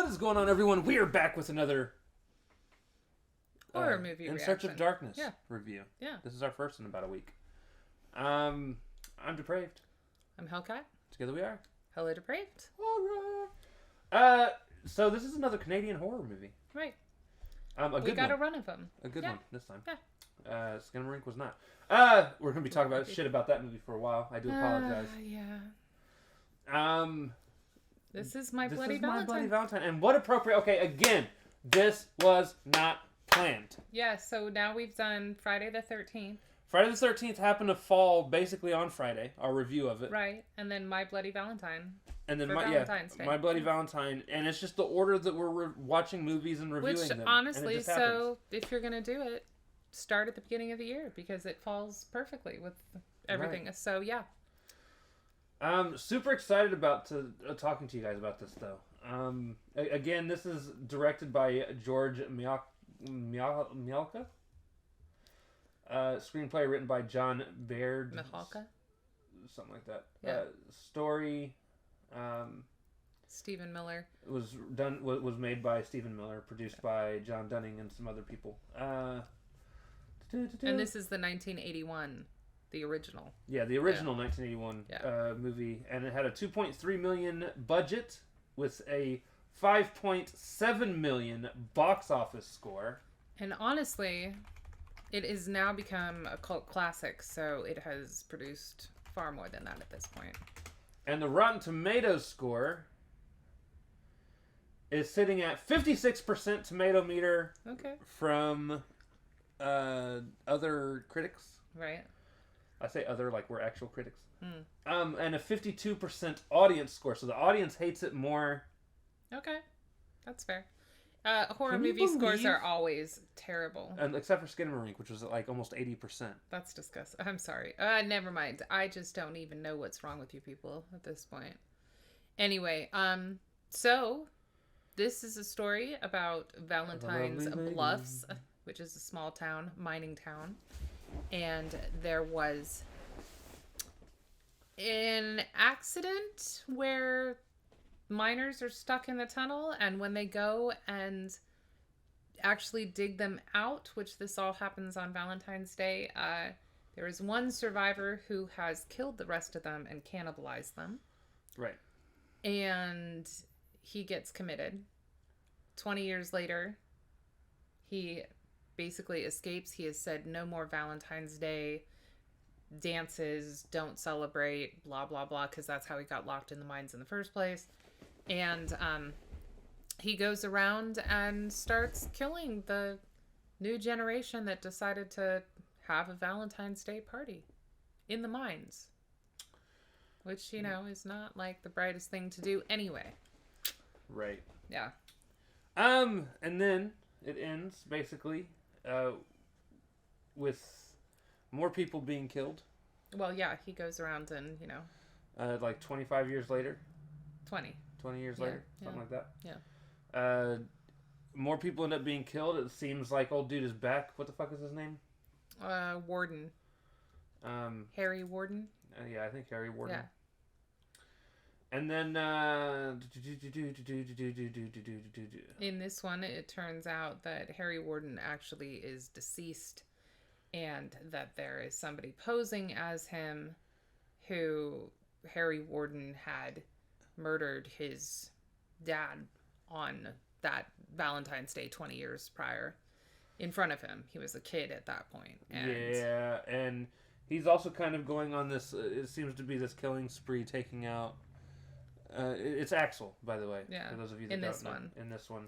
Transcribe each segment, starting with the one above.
What is going on, everyone? We are back with another horror movie In reaction. Search of Darkness review. Yeah. This is our first in about a week. I'm Depraved. I'm Hellcat. Together we are. Hello, Depraved. Alright. So this is another Canadian horror movie. Right. We got a run of them. A good one this time. Yeah. Skinamarink was not. We're going to be talking about shit about that movie for a while. I do apologize. Yeah. This is My Bloody Valentine. My Bloody Valentine. And what appropriate... Okay, again, this was not planned. Yeah, so now we've done Friday the 13th. Friday the 13th happened to fall basically on Friday, our review of it. Right, and then My Bloody Valentine. And then Valentine's Day. My Bloody Valentine. And it's just the order that we're watching movies and reviewing them. Which, honestly, so if you're going to do it, start at the beginning of the year because it falls perfectly with everything. Right. So, yeah. I'm super excited about talking to you guys about this, though. Again, this is directed by George Mihalka. Screenplay written by John Baird. Mihalka? Something like that. Yeah. Story... Stephen Miller. Was made by Stephen Miller, produced by John Dunning and some other people. And this is the 1981... The original. Yeah, the original 1981 movie. And it had a $2.3 million budget with a $5.7 million box office score. And honestly, it has now become a cult classic, so it has produced far more than that at this point. And the Rotten Tomatoes score is sitting at 56% tomato meter from other critics. Right. I say other like we're actual critics. And a 52% audience score. So the audience hates it more. Okay. That's fair. Horror movie scores are always terrible. And except for Skinamarink, which was at like almost 80%. That's disgusting. I'm sorry. Never mind. I just don't even know what's wrong with you people at this point. Anyway, so this is a story about Valentine's Bluffs, which is a small town, mining town. And there was an accident where miners are stuck in the tunnel, and when they go and actually dig them out, which this all happens on Valentine's Day, there is one survivor who has killed the rest of them and cannibalized them. Right. And he gets committed. 20 years later, he basically escapes. He has said no more Valentine's Day dances, don't celebrate, blah blah blah, because that's how he got locked in the mines in the first place. And he goes around and starts killing the new generation that decided to have a Valentine's Day party in the mines, which is not like the brightest thing to do anyway. Right. Yeah. And then it ends basically with more people being killed. Well, yeah, he goes around and, like 25 years later. 20 years later, something like that. Yeah. More people end up being killed. It seems like old dude is back. What the fuck is his name? Warden. Harry Warden. Yeah, I think Harry Warden. Yeah. And then in this one, it turns out that Harry Warden actually is deceased, and that there is somebody posing as him who Harry Warden had murdered his dad on that Valentine's Day 20 years prior in front of him. He was a kid at that point. And he's also kind of going on this, it seems to be this killing spree, taking out... it's Axel, by the way. Yeah. For those of you that don't know. In this one.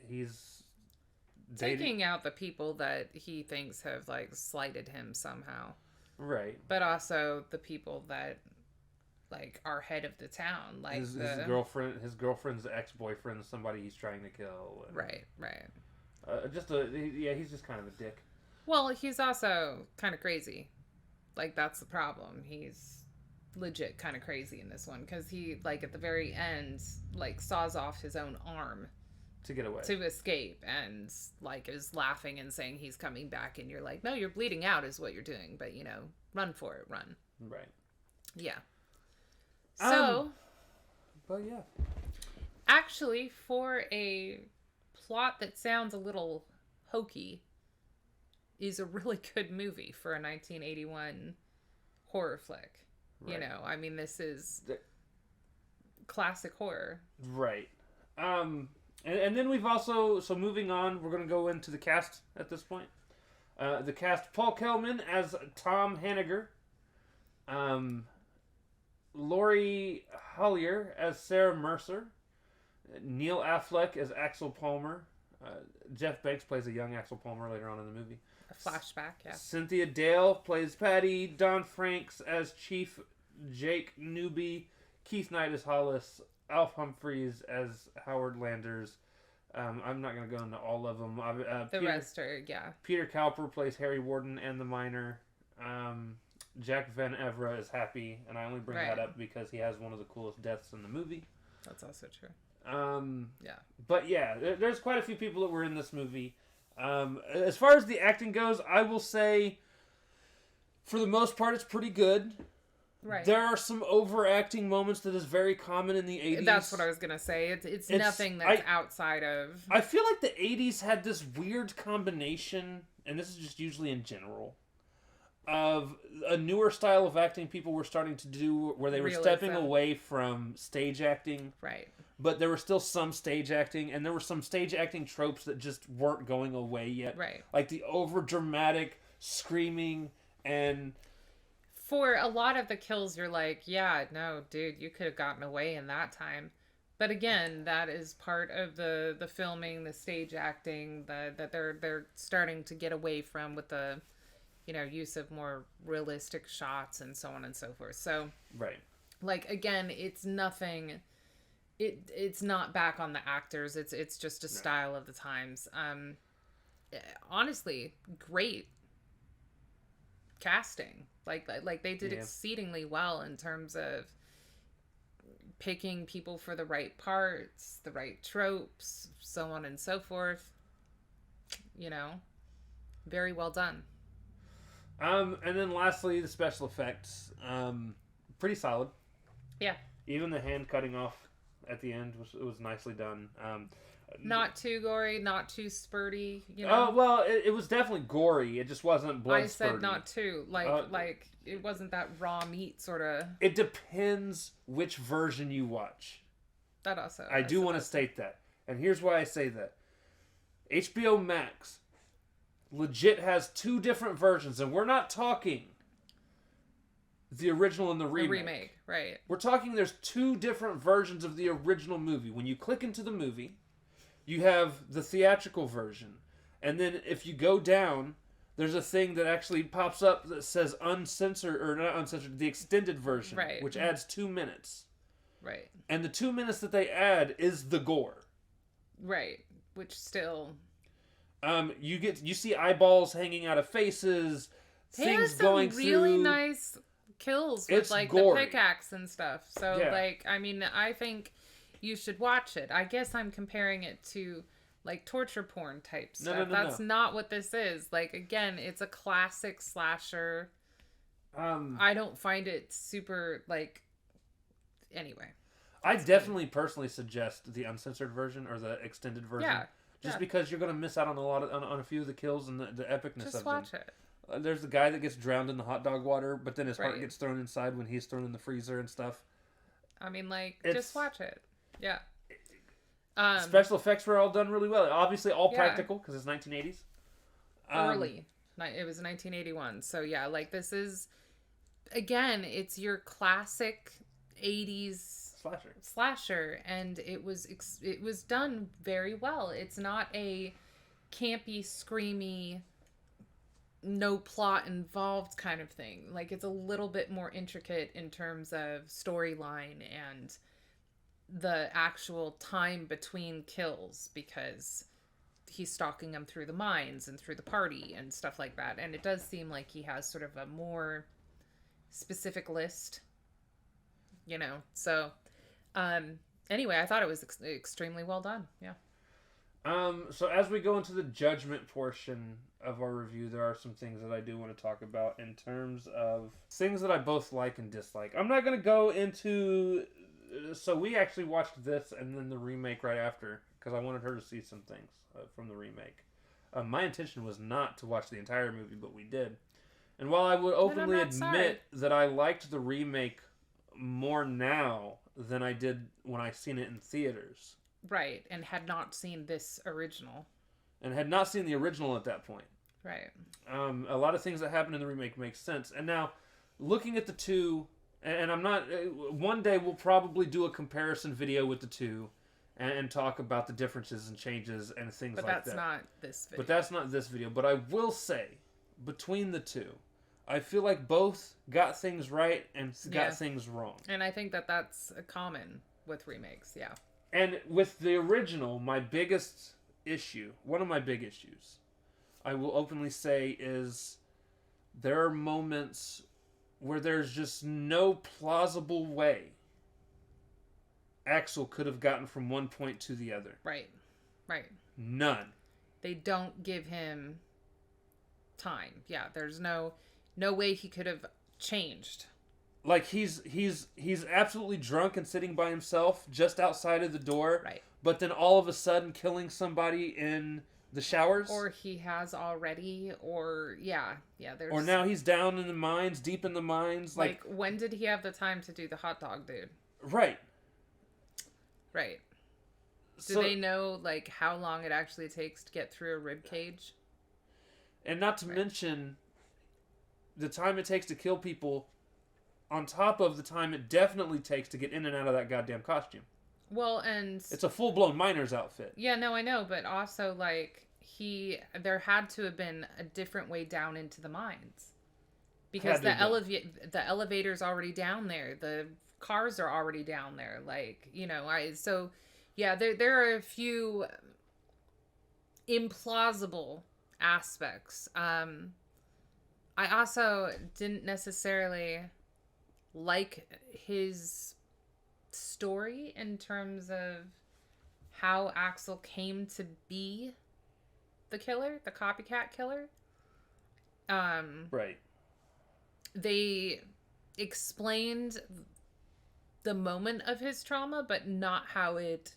He's taking out the people that he thinks have like slighted him somehow. Right. But also the people that like are head of the town. Like his girlfriend's ex-boyfriend, somebody he's trying to kill. And, right. He's just kind of a dick. Well, he's also kind of crazy. Like that's the problem. He's legit kind of crazy in this one because he like at the very end like saws off his own arm to get away, to escape, and like is laughing and saying he's coming back, and you're like, no, you're bleeding out is what you're doing, but run for it, run. Right. Yeah. So but yeah, Actually, for a plot that sounds a little hokey, is a really good movie for a 1981 horror flick. Right. You know, I mean, this is classic horror. Right. And then we've also, so moving on, we're going to go into the cast at this point. The cast: Paul Kellman as Tom Hanniger, Lori Hollier as Sarah Mercer, Neil Affleck as Axel Palmer. Jeff Banks plays a young Axel Palmer later on in the movie. A flashback, yeah. Cynthia Dale plays Patty. Don Franks as Chief Jake Newby. Keith Knight as Hollis. Alf Humphreys as Howard Landers. I'm not going to go into all of them. Rest are, yeah. Peter Cowper plays Harry Warden and the Miner. Jack Van Evera is Happy, and I only bring that up because he has one of the coolest deaths in the movie. That's also true. Yeah. But yeah, there's quite a few people that were in this movie. As far as the acting goes, I will say, for the most part, it's pretty good. Right. There are some overacting moments that is very common in the 80s. That's what I was going to say. It's nothing that's outside of... I feel like the 80s had this weird combination, and this is just usually in general, of a newer style of acting people were starting to do where they were stepping away from stage acting. Right. But there was still some stage acting, and there were some stage acting tropes that just weren't going away yet. Right. Like the over-dramatic screaming and... For a lot of the kills, you're like, yeah, no, dude, you could have gotten away in that time. But again, that is part of the filming, the stage acting, that they're starting to get away from with the, you know, use of more realistic shots and so on and so forth. So, right. Like, again, it's nothing... It's not back on the actors. It's just a style of the times. Honestly, great casting. Like they did exceedingly well in terms of picking people for the right parts, the right tropes, so on and so forth. You know, very well done. And then lastly, the special effects, pretty solid. Yeah. Even the hand cutting off at the end was nicely done. Not too gory, not too spurty, you know? Oh, well, it was definitely gory. It just wasn't blood spurty. I said not too. Like, it wasn't that raw meat sort of... It depends which version you watch. That also... I do want to state that. And here's why I say that. HBO Max legit has two different versions, and we're not talking the original and the remake. The remake, right. We're talking there's two different versions of the original movie. When you click into the movie... You have the theatrical version. And then if you go down, there's a thing that actually pops up that says uncensored, or not uncensored, the extended version, right. Which adds 2 minutes. Right. And the 2 minutes that they add is the gore. Right. Which still... You see eyeballs hanging out of faces, things going through... really nice kills with, like, gory. The pickaxe and stuff. So, like, I mean, I think... You should watch it. I guess I'm comparing it to, like, torture porn type stuff. No, That's not what this is. Like, again, it's a classic slasher. I don't find it super, like... Anyway. I definitely personally suggest the uncensored version or the extended version. Yeah. Just because you're going to miss out on on a few of the kills and the epicness of them. Just watch it. There's the guy that gets drowned in the hot dog water, but then his heart gets thrown inside when he's thrown in the freezer and stuff. I mean, like, just watch it. Yeah. Special effects were all done really well. Obviously, all practical because it's 1980s. Early. It was 1981. So, yeah, like, this is, again, it's your classic 80s slasher. And it was done very well. It's not a campy, screamy, no plot involved kind of thing. Like, it's a little bit more intricate in terms of storyline and the actual time between kills, because he's stalking them through the mines and through the party and stuff like that. And it does seem like he has sort of a more specific list, you know? So, anyway, I thought it was extremely well done. Yeah. So as we go into the judgment portion of our review, there are some things that I do want to talk about in terms of things that I both like and dislike. I'm not going to go into So we actually watched this and then the remake right after because I wanted her to see some things from the remake. My intention was not to watch the entire movie, but we did. And while I would openly admit that I liked the remake more now than I did when I seen it in theaters. Right, and had not seen this original. And had not seen the original at that point. Right. A lot of things that happen in the remake make sense. And now, looking at the two, and I'm not... One day we'll probably do a comparison video with the two and talk about the differences and changes and things like that. But that's not this video. But that's not this video. But I will say, between the two, I feel like both got things right and got things wrong. And I think that that's common with remakes, yeah. And with the original, my biggest issue, one of my big issues, I will openly say is there are moments where there's just no plausible way Axel could have gotten from one point to the other. Right. None. They don't give him time. Yeah, there's no way he could have changed. Like he's absolutely drunk and sitting by himself just outside of the door. Right. But then all of a sudden killing somebody in the showers. Or he has already, or there's... Or now he's down in the mines, deep in the mines. Like when did he have the time to do the hot dog dude? Right. Do they know like how long it actually takes to get through a rib cage? And not to mention the time it takes to kill people on top of the time it definitely takes to get in and out of that goddamn costume. Well, and... It's a full-blown miner's outfit. Yeah, no, I know, but also, like, there had to have been a different way down into the mines. Because the elevator's already down there. The cars are already down there. Like, there are a few implausible aspects. I also didn't necessarily like his story in terms of how Axel came to be the killer, the copycat killer. Right. They explained the moment of his trauma, but not how it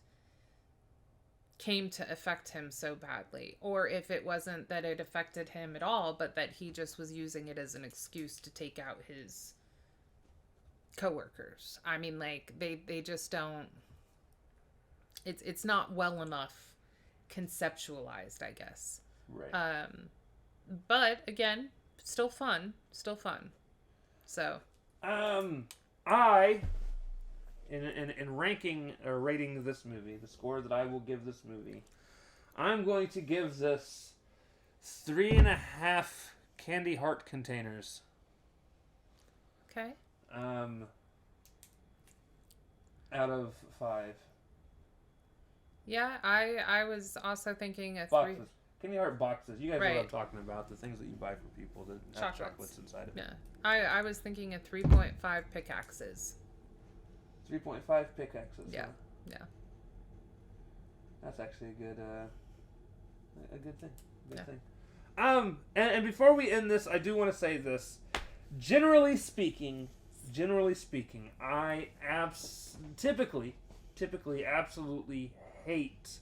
came to affect him so badly. Or if it wasn't that it affected him at all, but that he just was using it as an excuse to take out his coworkers. I mean, like, they just don't... It's not well enough conceptualized, I guess. Right. But, again, still fun. So... I... In ranking or rating this movie, the score that I will give this movie, I'm going to give this 3.5 candy heart containers. Okay. Out of 5. Yeah, I was also thinking a boxes. 3. Candy heart boxes. You guys know Right. what I'm talking about. The things that you buy for people that have chocolates inside of it. Yeah. I was thinking a 3.5 pickaxes. 3.5 pickaxes. Yeah. Huh? Yeah. That's actually a good thing. Good thing. And before we end this, I do want to say this. Generally speaking, I typically absolutely hate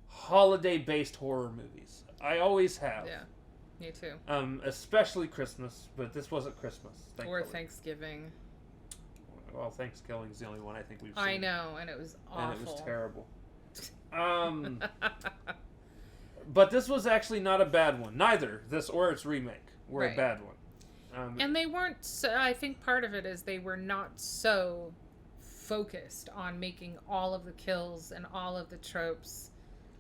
holiday-based horror movies. I always have. Yeah. Me too. Especially Christmas, but this wasn't Christmas. Thankfully. Or Thanksgiving. Well, Thanksgiving's the only one I think we've seen. I know, and it was awful. And it was terrible. But this was actually not a bad one. Neither this or its remake were a bad one. And they weren't so, I think part of it is they were not so focused on making all of the kills and all of the tropes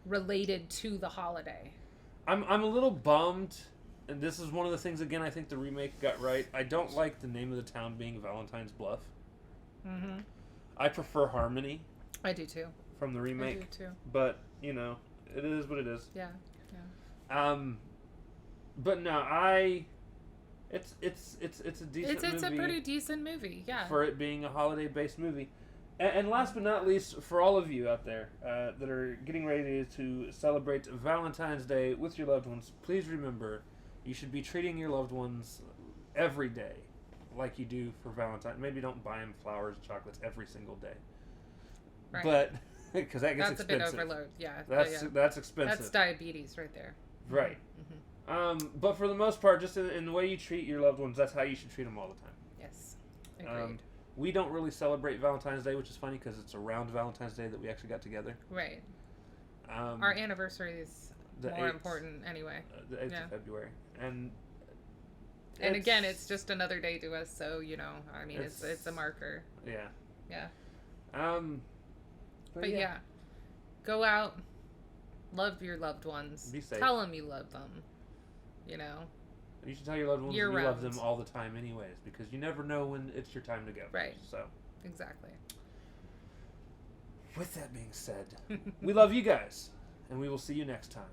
related to the holiday. I'm a little bummed, and this is one of the things, again, I think the remake got right. I don't like the name of the town being Valentine's Bluff. Mm-hmm. I prefer Harmony. I do too. From the remake. I do too. But, it is what it is. Yeah. But no, it's a decent movie. It's a pretty decent movie, yeah. For it being a holiday-based movie. And last but not least, for all of you out there that are getting ready to celebrate Valentine's Day with your loved ones, please remember, you should be treating your loved ones every day like you do for Valentine. Maybe don't buy him flowers and chocolates every single day. Right. But because that gets that's expensive. a bit overload. Yeah. That's expensive. That's diabetes right there. Right. Mm-hmm. But for the most part, just in the way you treat your loved ones, that's how you should treat them all the time. Yes. Agreed. We don't really celebrate Valentine's Day, which is funny because it's around Valentine's Day that we actually got together. Right. Our anniversary is more important anyway. The 8th of February. And again, it's just another day to us, so, I mean, it's a marker. Yeah. Yeah. But yeah. Go out, love your loved ones. Be safe. Tell them you love them, You should tell your loved ones Year you round. love them all the time anyways, because you never know when it's your time to go. Right. So. Exactly. With that being said, we love you guys, and we will see you next time.